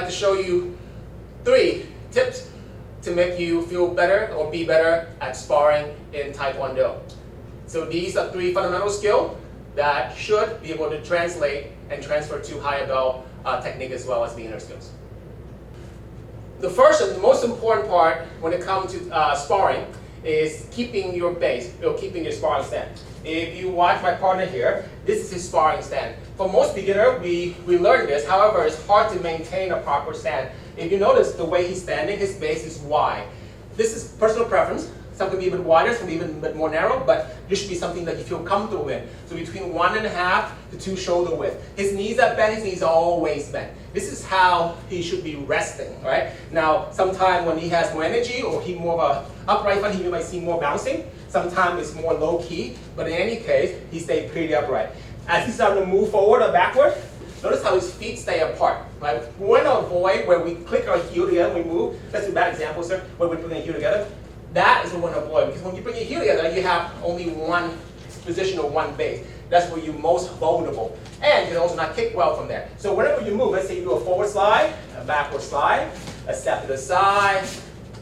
to show you 3 tips to make you feel better or be better at sparring in Taekwondo. So these are 3 fundamental skills that should be able to translate and transfer to higher belt technique as well as beginner skills. The first and the most important part when it comes to sparring is keeping your base, or keeping your sparring stand. If you watch my partner here, this is his sparring stand. For most beginners, we learn this. However, it's hard to maintain a proper stand. If you notice the way he's standing, his base is wide. This is personal preference. Some can be a bit wider, some can be a bit more narrow, but this should be something that you feel comfortable in. So between 1.5 to 2 shoulder width. His knees are bent, his knees are always bent. This is how he should be resting, right? Now, sometimes when he has more energy or he more of a upright fight, he might see more bouncing. Sometimes it's more low key, but in any case, he stays pretty upright. As he's starting to move forward or backward, notice how his feet stay apart, right? We want to avoid where we click our heel together when we move. That's a bad example, sir, where we put the heel together. That is what we want to avoid, because when you bring your heel together, you have only one position or one base. That's where you're most vulnerable. And you can also not kick well from there. So whenever you move, let's say you do a forward slide, a backward slide, a step to the side,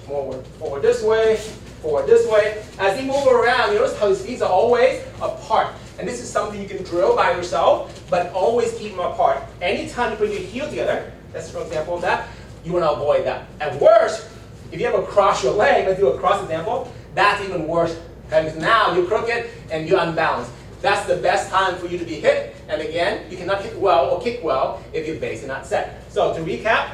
forward this way, forward this way. As he moves around, you notice how his feet are always apart. And this is something you can drill by yourself, but always keep them apart. Anytime you bring your heel together, that's an example of that, you want to avoid that. At worst, if you ever cross your leg, let's do a cross example, that's even worse. Because now you're crooked and you're unbalanced. That's the best time for you to be hit. And again, you cannot hit well or kick well if your base is not set. So to recap,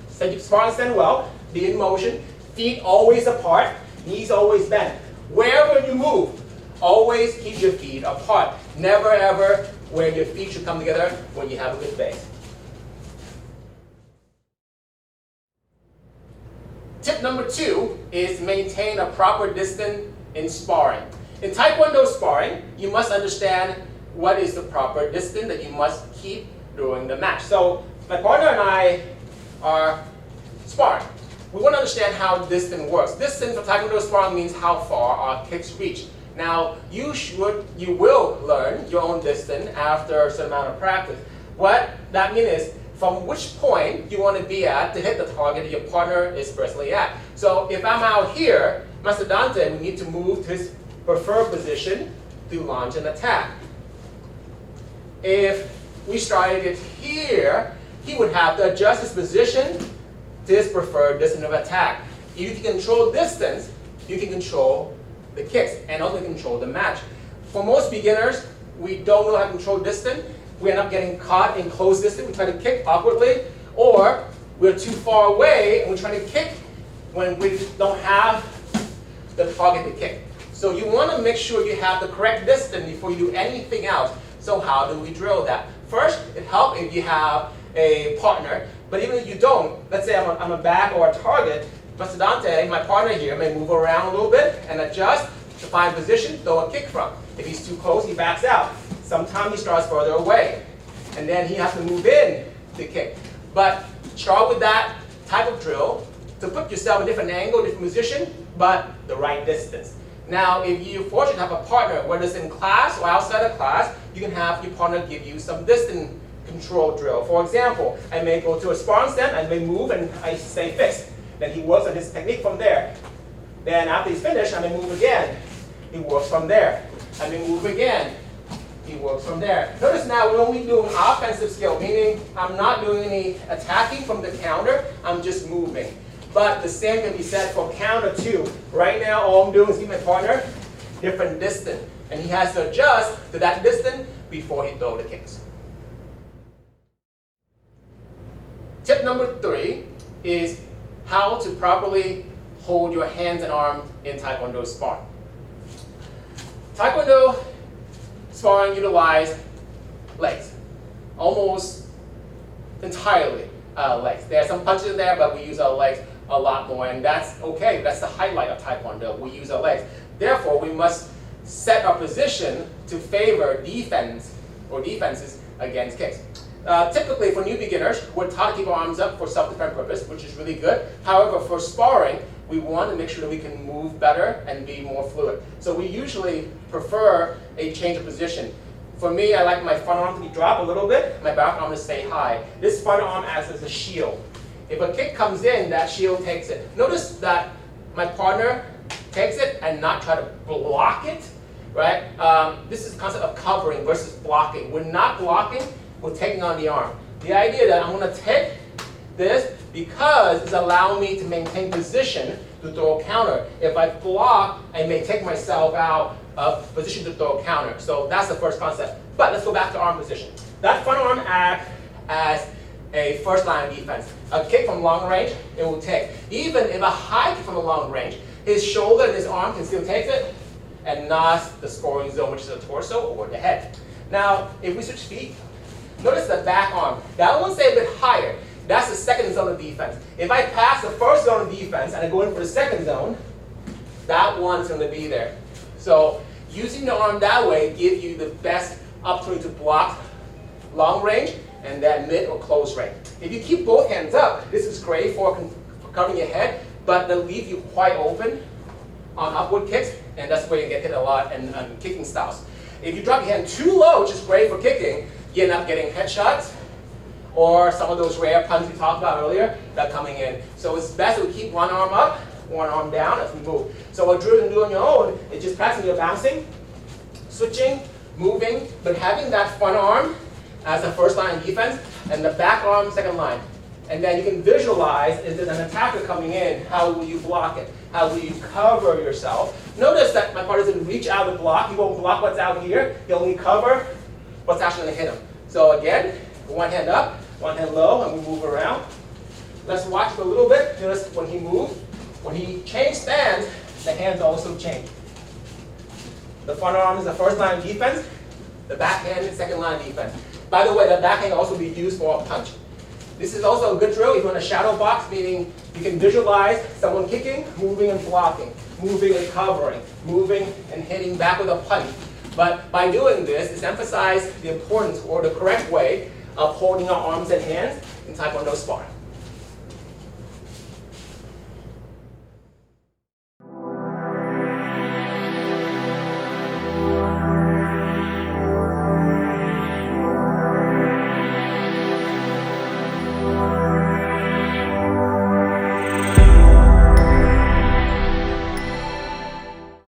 set your sparring stand well, be in motion, feet always apart, knees always bent. Wherever you move, always keep your feet apart. Never ever where your feet should come together when you have a good base. Tip number 2 is maintain a proper distance in sparring. In Taekwondo sparring, you must understand what is the proper distance that you must keep during the match. So my partner and I are sparring. We want to understand how distance works. Distance for Taekwondo sparring means how far our kicks reach. Now, you will learn your own distance after a certain amount of practice. What that means is from which point you want to be at to hit the target that your partner is presently at. So if I'm out here, Master Dante would need to move to his preferred position to launch an attack. If we started it here, he would have to adjust his position to his preferred distance of attack. If you can control distance, you can control the kicks and also control the match. For most beginners, we don't know how to control distance. We end up getting caught in close distance. We try to kick awkwardly, or we're too far away and we're trying to kick when we don't have the target to kick. So you want to make sure you have the correct distance before you do anything else. So how do we drill that? First, it helps if you have a partner, but even if you don't, let's say I'm a back or a target, Master Dante, my partner here, may move around a little bit and adjust to find position, throw a kick from. If he's too close, he backs out. Sometimes he starts further away, and then he has to move in to kick. But start with that type of drill to put yourself in a different angle, different position, but the right distance. Now, if you're fortunate to have a partner, whether it's in class or outside of class, you can have your partner give you some distance control drill. For example, I may go to a sparring stand, I may move, and I stay fixed. Then he works on his technique from there. Then after he's finished, I may move again. He works from there. I may move again. He works from there. Notice now we're only doing offensive skill, meaning I'm not doing any attacking from the counter, I'm just moving. But the same can be said for counter too. Right now, all I'm doing is give my partner different distance. And he has to adjust to that distance before he throws the kicks. Tip number 3 is how to properly hold your hands and arms in Taekwondo sparring. Taekwondo sparring utilize legs, almost entirely legs. There are some punches in there, but we use our legs a lot more, and that's okay. That's the highlight of Taekwondo. We use our legs. Therefore, we must set our position to favor defense or defenses against kicks. Typically, for new beginners, we're taught to keep our arms up for self-defense purpose, which is really good. However, for sparring, we want to make sure that we can move better and be more fluid. So we usually prefer a change of position. For me, I like my front arm to be dropped a little bit, my back arm to stay high. This front arm acts as a shield. If a kick comes in, that shield takes it. Notice that my partner takes it and not try to block it, right? This is the concept of covering versus blocking. We're not blocking, we're taking on the arm. The idea that I'm going to take this because it's allowing me to maintain position to throw a counter. If I block, I may take myself out of position to throw a counter. So that's the first concept. But let's go back to arm position. That front arm acts as a first line of defense. A kick from long range, it will take. Even if a high kick from a long range, his shoulder and his arm can still take it and not the scoring zone, which is the torso or the head. Now, if we switch feet, notice the back arm. That one's a bit higher. That's the second zone of defense. If I pass the first zone of defense and I go in for the second zone, that one's going to be there. So using the arm that way gives you the best opportunity to block long range and then mid or close range. If you keep both hands up, this is great for covering your head, but they'll leave you quite open on upward kicks, and that's where you get hit a lot in kicking styles. If you drop your hand too low, which is great for kicking, you end up getting headshots or some of those rare punches we talked about earlier that are coming in. So it's best to keep one arm up, one arm down as we move. So what Drew can do on your own is just practicing your bouncing, switching, moving, but having that front arm as a first line of defense and the back arm second line. And then you can visualize, is there an attacker coming in? How will you block it? How will you cover yourself? Notice that my partner doesn't reach out to block. He won't block what's out here. He'll only cover what's actually going to hit him. So again, one hand up, one hand low, and we move around. Let's watch it a little bit. Notice when he moves, when he changes stance, the hands also change. The front arm is the first line of defense. The back hand is second line of defense. By the way, the back hand can also be used for a punch. This is also a good drill if you want a shadow box, meaning you can visualize someone kicking, moving and blocking, moving and covering, moving and hitting back with a punch. But by doing this, it's emphasized the importance or the correct way of holding our arms and hands in Taekwondo spar.